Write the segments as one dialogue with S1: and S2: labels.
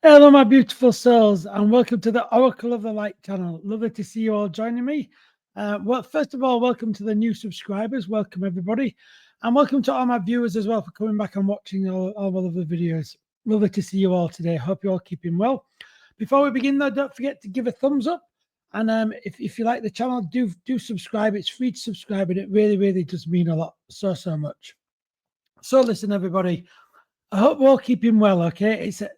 S1: Hello, my beautiful souls, and welcome to the Oracle of the Light channel. Lovely to see you all joining me. Well, first of all, welcome to the new subscribers. Welcome, everybody. And welcome to all my viewers as well for coming back and watching all of the videos. Lovely to see you all today. Hope you're all keeping well. Before we begin, though, don't forget to give a thumbs up. And if you like the channel, do subscribe. It's free to subscribe, and it really does mean a lot. So much. So listen, everybody. I hope we're all keeping well. Okay, it's a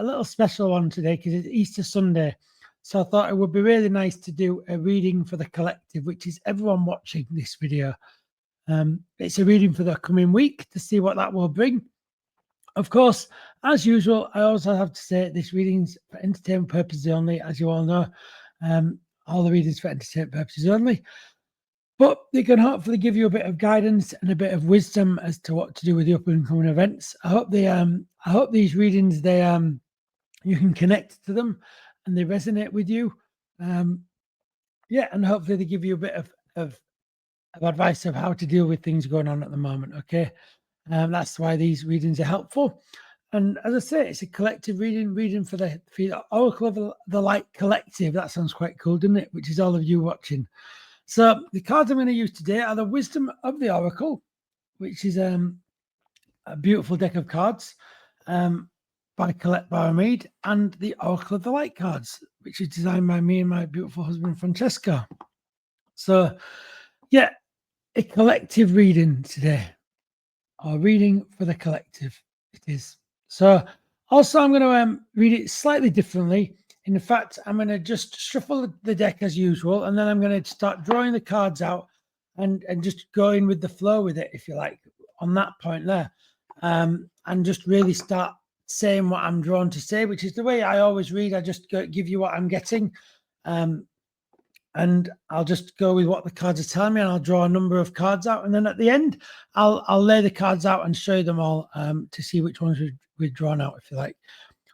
S1: little special one today because it's Easter Sunday, so I thought it would be really nice to do a reading for the collective, which is everyone watching this video. It's a reading for the coming week to see what that will bring. Of course, as usual, I also have to say this reading's for entertainment purposes only, as you all know. All the readings for entertainment purposes only. But they can hopefully give you a bit of guidance and a bit of wisdom as to what to do with the up and coming events. I hope these readings you can connect to them and they resonate with you. Yeah, and hopefully they give you a bit of advice of how to deal with things going on at the moment. Okay, that's why these readings are helpful. And as I say, it's a collective reading for the Oracle of the Light Collective. That sounds quite cool, doesn't it? Which is all of you watching. So the cards I'm going to use today are the Wisdom of the Oracle, which is a beautiful deck of cards by Collette by Reid, and the Oracle of the Light cards, which is designed by me and my beautiful husband, Francesco. So, yeah, a collective reading today, or reading for the collective it is. So also I'm going to read it slightly differently. In fact, I'm going to just shuffle the deck as usual, and then I'm going to start drawing the cards out and just going with the flow with it, if you like, on that point there. And just really start saying what I'm drawn to say, which is the way I always read. I just give you what I'm getting. And I'll just go with what the cards are telling me, and I'll draw a number of cards out. And then at the end, I'll lay the cards out and show them all to see which ones we've drawn out, if you like.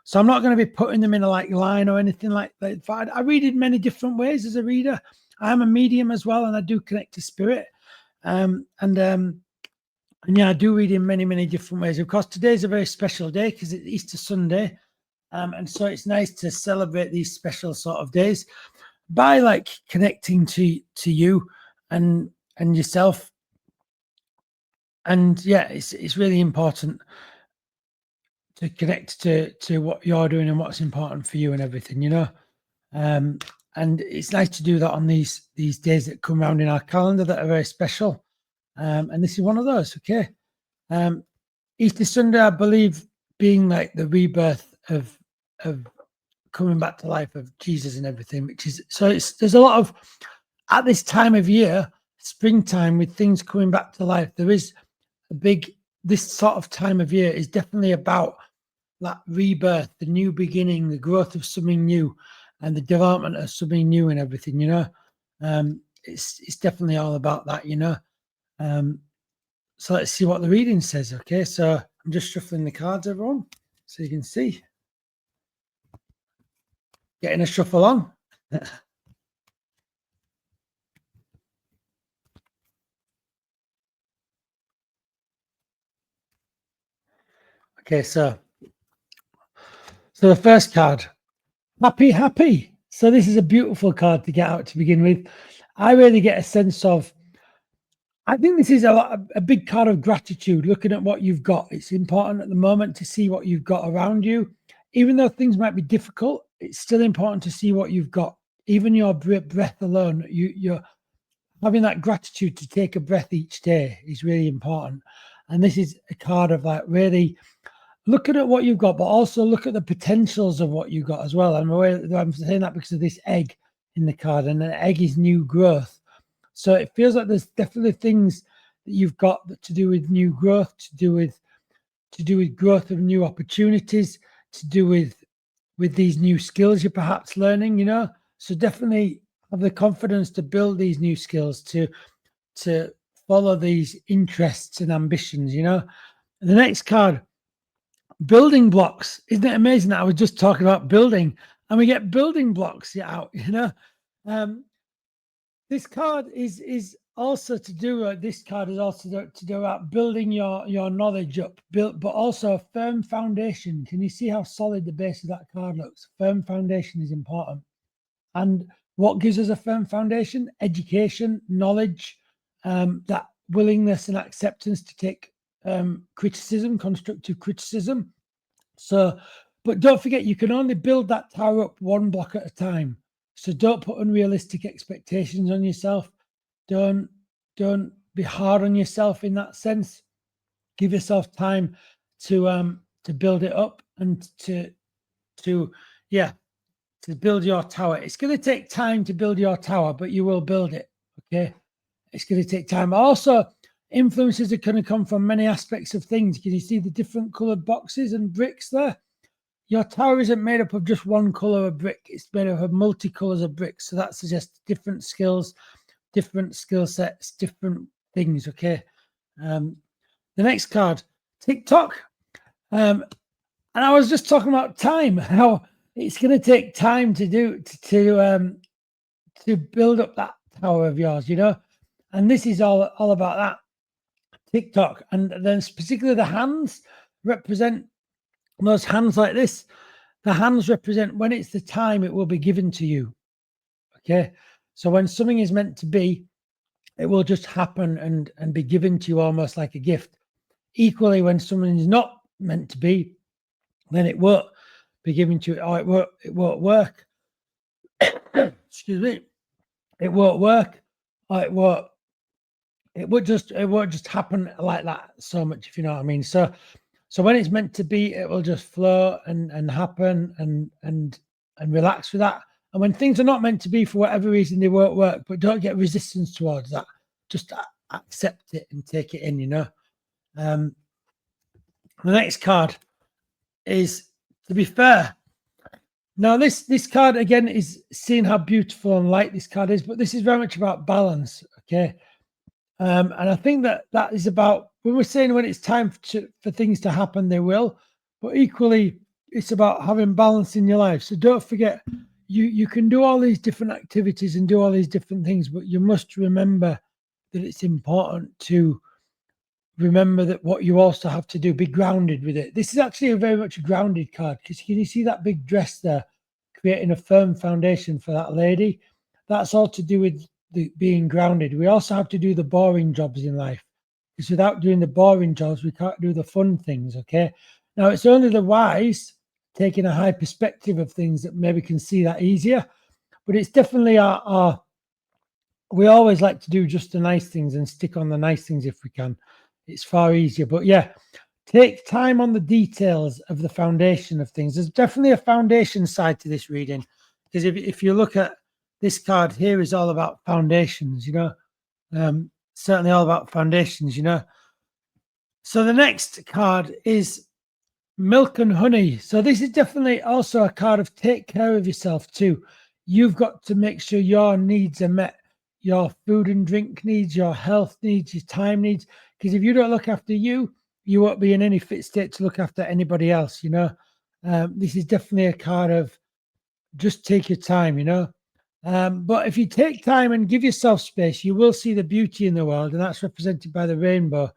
S1: So I'm not going to be putting them in a line or anything like that. I read in many different ways as a reader. I am a medium as well, and I do connect to spirit. And yeah, I do read in many different ways. Of course, today's a very special day because it's Easter Sunday. And so it's nice to celebrate these special sort of days by like connecting to you and yourself. And yeah, it's really important to connect to what you're doing and what's important for you and everything, you know. And it's nice to do that on these days that come around in our calendar that are very special. And this is one of those. Okay. Easter Sunday, I believe, being like the rebirth of coming back to life of Jesus and everything, which is so there's a lot of, at this time of year, springtime, with things coming back to life, there is a big, this sort of time of year is definitely about that rebirth, the new beginning, the growth of something new, and the development of something new and everything, you know. It's definitely all about that, you know. So let's see what the reading says. Okay, so I'm just shuffling the cards, everyone, so you can see. Getting a shuffle on. Okay, so the first card, happy. So this is a beautiful card to get out to begin with. I really get a sense of, I think this is a big card of gratitude, looking at what you've got. It's important at the moment to see what you've got around you. Even though things might be difficult, it's still important to see what you've got. Even your breath alone, you're having that gratitude to take a breath each day is really important. And this is a card of like really looking at what you've got, but also look at the potentials of what you've got as well. And I'm saying that because of this egg in the card, and the egg is new growth. So it feels like there's definitely things that you've got to do with new growth, to do with growth of new opportunities, to do with these new skills you're perhaps learning, you know. So definitely have the confidence to build these new skills, to follow these interests and ambitions, you know. And the next card, building blocks. Isn't it amazing that I was just talking about building and we get building blocks out, you know. This card is also to do this card is also to do about building your knowledge up, but also a firm foundation. Can you see how solid the base of that card looks? Firm foundation is important. And what gives us a firm foundation? Education, knowledge, that willingness and acceptance to take criticism, constructive criticism. So, but don't forget, you can only build that tower up one block at a time. So don't put unrealistic expectations on yourself. Don't be hard on yourself in that sense. Give yourself time to build it up and to build your tower. It's going to take time to build your tower, but you will build it. Okay, it's going to take time. Also, influences are going to come from many aspects of things. Can you see the different colored boxes and bricks there? Your tower isn't made up of just one color of brick. It's made up of multicolors of bricks. So that suggests different skills, different skill sets, different things. Okay. The next card, TikTok. And I was just talking about time, how it's going to take time to build up that tower of yours, you know. And this is all about that. TikTok, and then particularly the hands represent those hands like this. The hands represent when it's the time it will be given to you. Okay, so when something is meant to be, it will just happen and be given to you almost like a gift. Equally, when something is not meant to be, then it won't be given to you, or it won't work. Excuse me, it won't work, or it won't just happen like that so much, if you know what I mean. So when it's meant to be, it will just flow and happen and relax with that. And when things are not meant to be for whatever reason, they won't work. But don't get resistance towards that. Just accept it and take it in, you know. The next card is, to be fair. Now this card again is seeing how beautiful and light this card is, but this is very much about balance. Okay. And I think that is about, when we're saying when it's time for things to happen, they will, but equally it's about having balance in your life. So don't forget, you can do all these different activities and do all these different things, but you must remember that it's important to remember that what you also have to do, be grounded with it. This is actually a very much a grounded card, because can you see that big dress there, creating a firm foundation for that lady? That's all to do with being grounded. We also have to do the boring jobs in life, because without doing the boring jobs, we can't do the fun things. Okay, now it's only the wise taking a high perspective of things that maybe can see that easier, but it's definitely our we always like to do just the nice things and stick on the nice things if we can. It's far easier. But yeah, take time on the details of the foundation of things. There's definitely a foundation side to this reading, because if you look at this card here, is all about foundations, you know, certainly all about foundations, you know. So the next card is Milk and Honey. So this is definitely also a card of take care of yourself too. You've got to make sure your needs are met, your food and drink needs, your health needs, your time needs, because if you don't look after you, you won't be in any fit state to look after anybody else, you know. This is definitely a card of just take your time, you know. But if you take time and give yourself space, you will see the beauty in the world, and that's represented by the rainbow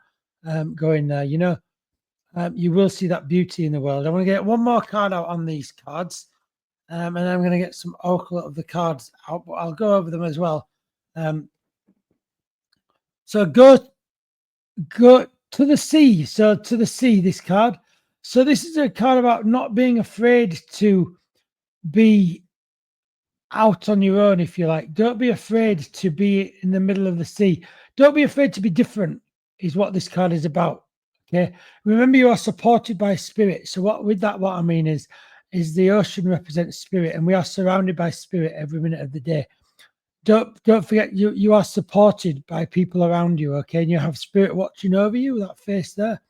S1: going there, you know. You will see that beauty in the world. I want to get one more card out on these cards, and I'm going to get some oracle of the cards out, but I'll go over them as well. So go to the sea. So to the sea, this card. So this is a card about not being afraid to be out on your own, if you like. Don't be afraid to be in the middle of the sea. Don't be afraid to be different, is what this card is about. Okay. Remember, you are supported by spirit. So what I mean is the ocean represents spirit, and we are surrounded by spirit every minute of the day. Don't forget, you are supported by people around you. Okay, and you have spirit watching over you. That face there.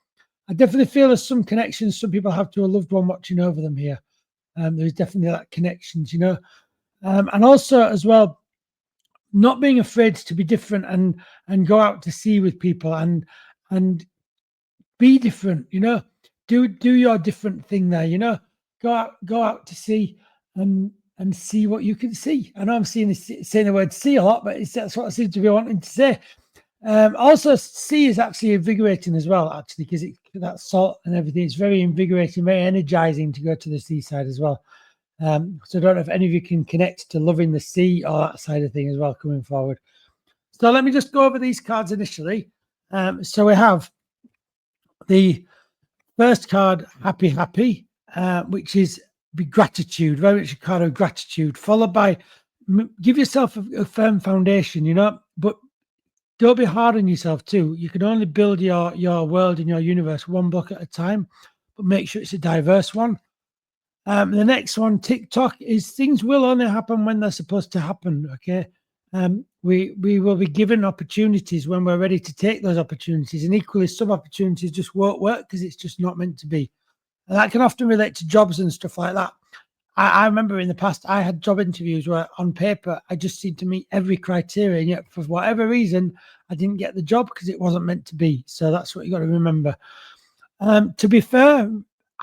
S1: I definitely feel there's some connections some people have to a loved one watching over them here. There's definitely that connections, you know. And also as well, not being afraid to be different and go out to sea with people and be different, you know. Do your different thing there, you know. Go out to sea and and see what you can see. I know I'm saying the word see a lot, but that's what I seem to be wanting to say. Also, sea is actually invigorating as well, actually, because that salt and everything. It's very invigorating, very energizing to go to the seaside as well. So I don't know if any of you can connect to loving the sea or that side of thing as well coming forward. So let me just go over these cards initially. So we have the first card, Happy, which is gratitude, very much a card of gratitude, followed by give yourself a firm foundation, you know, but don't be hard on yourself too. You can only build your world and your universe one block at a time, but make sure it's a diverse one. The next one, TikTok, is things will only happen when they're supposed to happen. Okay. We will be given opportunities when we're ready to take those opportunities, and equally some opportunities just won't work because it's just not meant to be. And that can often relate to jobs and stuff like that. I remember in the past I had job interviews where on paper I just seemed to meet every criteria, and yet for whatever reason I didn't get the job because it wasn't meant to be. So that's what you got to remember. To be fair,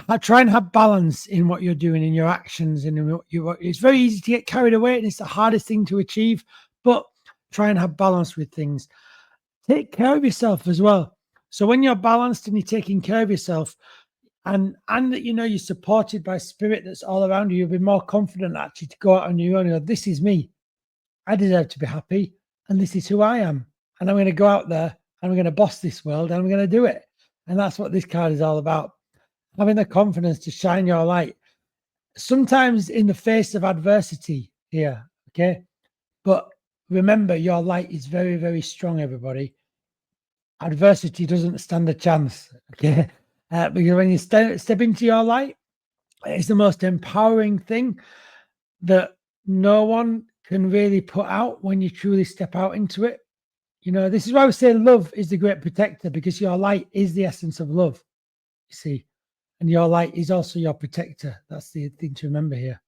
S1: I try and have balance in what you're doing, in your actions, and in what it's very easy to get carried away, and it's the hardest thing to achieve. But try and have balance with things. Take care of yourself as well. So when you're balanced and you're taking care of yourself, and that you know you're supported by spirit that's all around you, you'll be more confident actually to go out on your own and go, this is me. I deserve to be happy, and this is who I am. And I'm going to go out there and I'm going to boss this world and I'm going to do it. And that's what this card is all about. Having the confidence to shine your light, sometimes in the face of adversity here, okay? But remember, your light is very, very strong, everybody. Adversity doesn't stand a chance, okay? Because when you step into your light, it's the most empowering thing that no one can really put out when you truly step out into it. You know, this is why we say love is the great protector, because your light is the essence of love, you see, and your light is also your protector. That's the thing to remember here.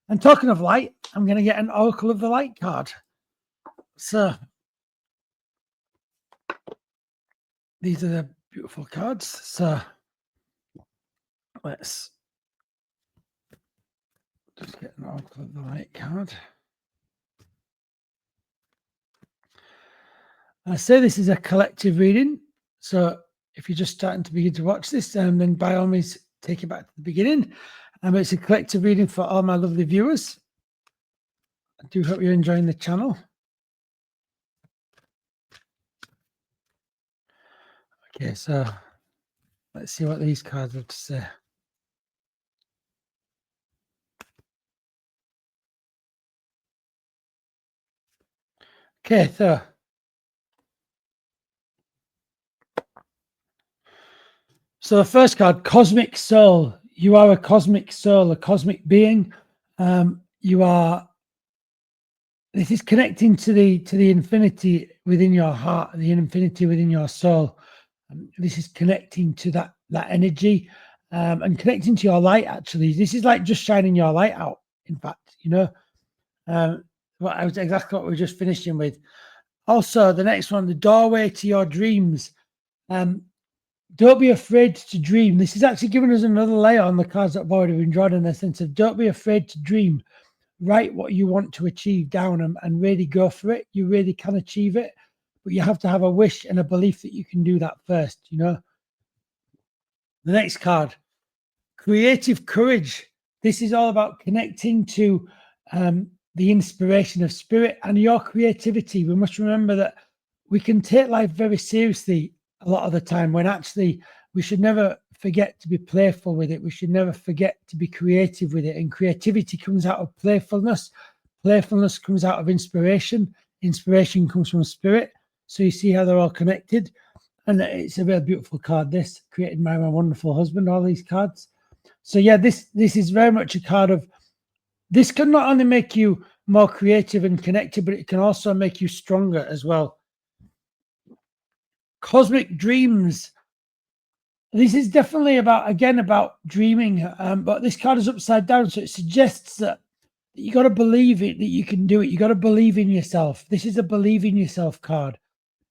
S1: And talking of light, I'm going to get an Oracle of the Light card. So these are the beautiful cards. So let's just get an Oracle of the Light card. I say this is a collective reading. So if you're just starting to begin to watch this, then by all means, take it back to the beginning. It's a collective reading for all my lovely viewers. I do hope you're enjoying the channel. Okay, so let's see what these cards have to say. Okay, so the first card, Cosmic Soul. You are a cosmic soul, a cosmic being. You are. This is connecting to the infinity within your heart, the infinity within your soul. This is connecting to that energy, and connecting to your light. Actually, this is like just shining your light out. In fact, you know, I was exactly what we were just finishing with. Also, the next one, the doorway to your dreams. Don't be afraid to dream. This is actually giving us another layer on the cards that I've already been drawing, in the sense of don't be afraid to dream. Write what you want to achieve down and really go for it. You really can achieve it, but you have to have a wish and a belief that you can do that first, you know. The next card, Creative Courage. This is all about connecting to the inspiration of spirit and your creativity. We must remember that we can take life very seriously a lot of the time, when actually we should never forget to be playful with it. We should never forget to be creative with it. And creativity comes out of playfulness. Playfulness comes out of inspiration. Inspiration comes from spirit. So you see how they're all connected. And it's a very beautiful card, this, created by my wonderful husband, all these cards. So yeah, this is very much a card of, this can not only make you more creative and connected, but it can also make you stronger as well. Cosmic Dreams. This is definitely about dreaming, but this card is upside down, so it suggests that you got to believe it, that you can do it. You got to believe in yourself. This is a believe in yourself card.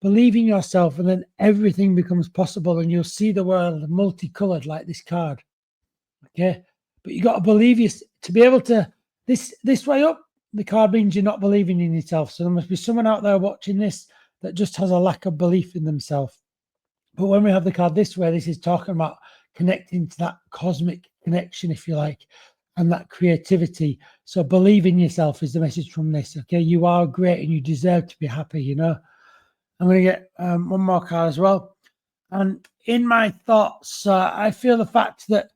S1: Believe in yourself, and then everything becomes possible, and you'll see the world multicolored like this card. Okay, but you got to believe to be able to This way up, the card means you're not believing in yourself. So there must be someone out there watching this that just has a lack of belief in themselves. But when we have the card this way, this is talking about connecting to that cosmic connection, if you like, and that creativity. So believe in yourself is the message from this. Okay, you are great and you deserve to be happy. You know, I'm going to get one more card as well. And in my thoughts, I feel the fact that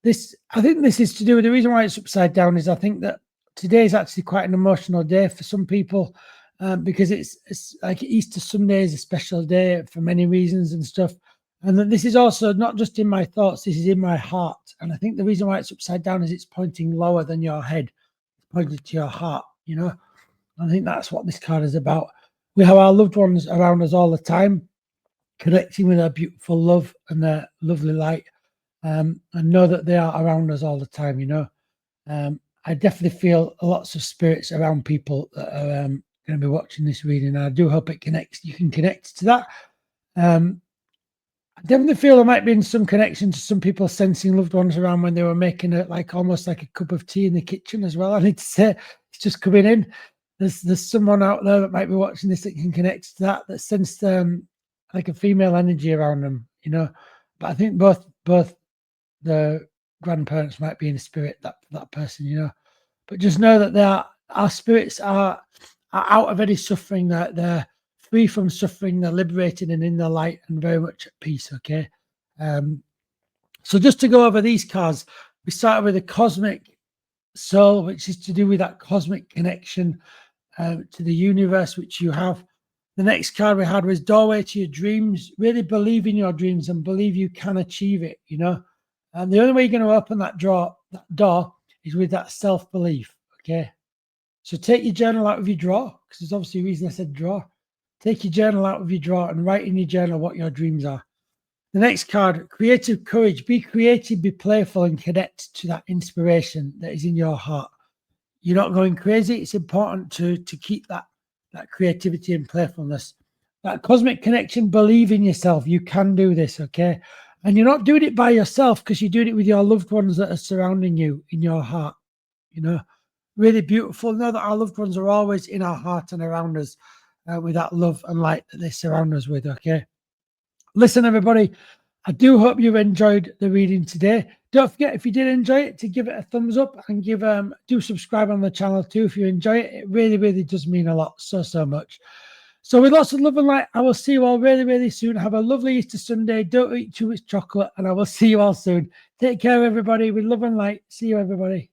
S1: I think this is to do with the reason why it's upside down is I think that today is actually quite an emotional day for some people because it's like Easter Sunday is a special day for many reasons and stuff. And that this is also not just in my thoughts, this is in my heart. And I think the reason why it's upside down is it's pointing lower than your head. It's pointing to your heart, you know. I think that's what this card is about. We have our loved ones around us all the time, connecting with their beautiful love and their lovely light, and know that they are around us all the time, you know. I definitely feel lots of spirits around people that are going to be watching this reading. And I do hope it connects. You can connect to that. I definitely feel there might be some connection to some people sensing loved ones around when they were making it like almost like a cup of tea in the kitchen as well. I need to say, it's just coming in. There's someone out there that might be watching this that can connect to that sensed like a female energy around them, you know. But I think both the grandparents might be in the spirit that person, you know. But just know that our spirits are out of any suffering. They're free from suffering. They're liberated and in the light and very much at peace. Okay. So just to go over these cards, we started with the cosmic soul, which is to do with that cosmic connection to the universe, which you have. The next card we had was doorway to your dreams. Really believe in your dreams and believe you can achieve it, you know. And the only way you're going to open that door is with that self-belief, okay? So take your journal out of your drawer, because there's obviously a reason I said drawer. Take your journal out of your drawer and write in your journal what your dreams are. The next card, creative courage. Be creative, be playful, and connect to that inspiration that is in your heart. You're not going crazy. It's important to keep that creativity and playfulness. That cosmic connection, believe in yourself. You can do this, okay? And you're not doing it by yourself because you're doing it with your loved ones that are surrounding you in your heart, you know. Really beautiful. Know that our loved ones are always in our heart and around us with that love and light that they surround us with, okay? Listen, everybody, I do hope you've enjoyed the reading today. Don't forget, if you did enjoy it, to give it a thumbs up and do subscribe on the channel too if you enjoy it. It really, really does mean a lot, so much. So with lots of love and light, I will see you all really, really soon. Have a lovely Easter Sunday. Don't eat too much chocolate, and I will see you all soon. Take care, everybody, with love and light. See you, everybody.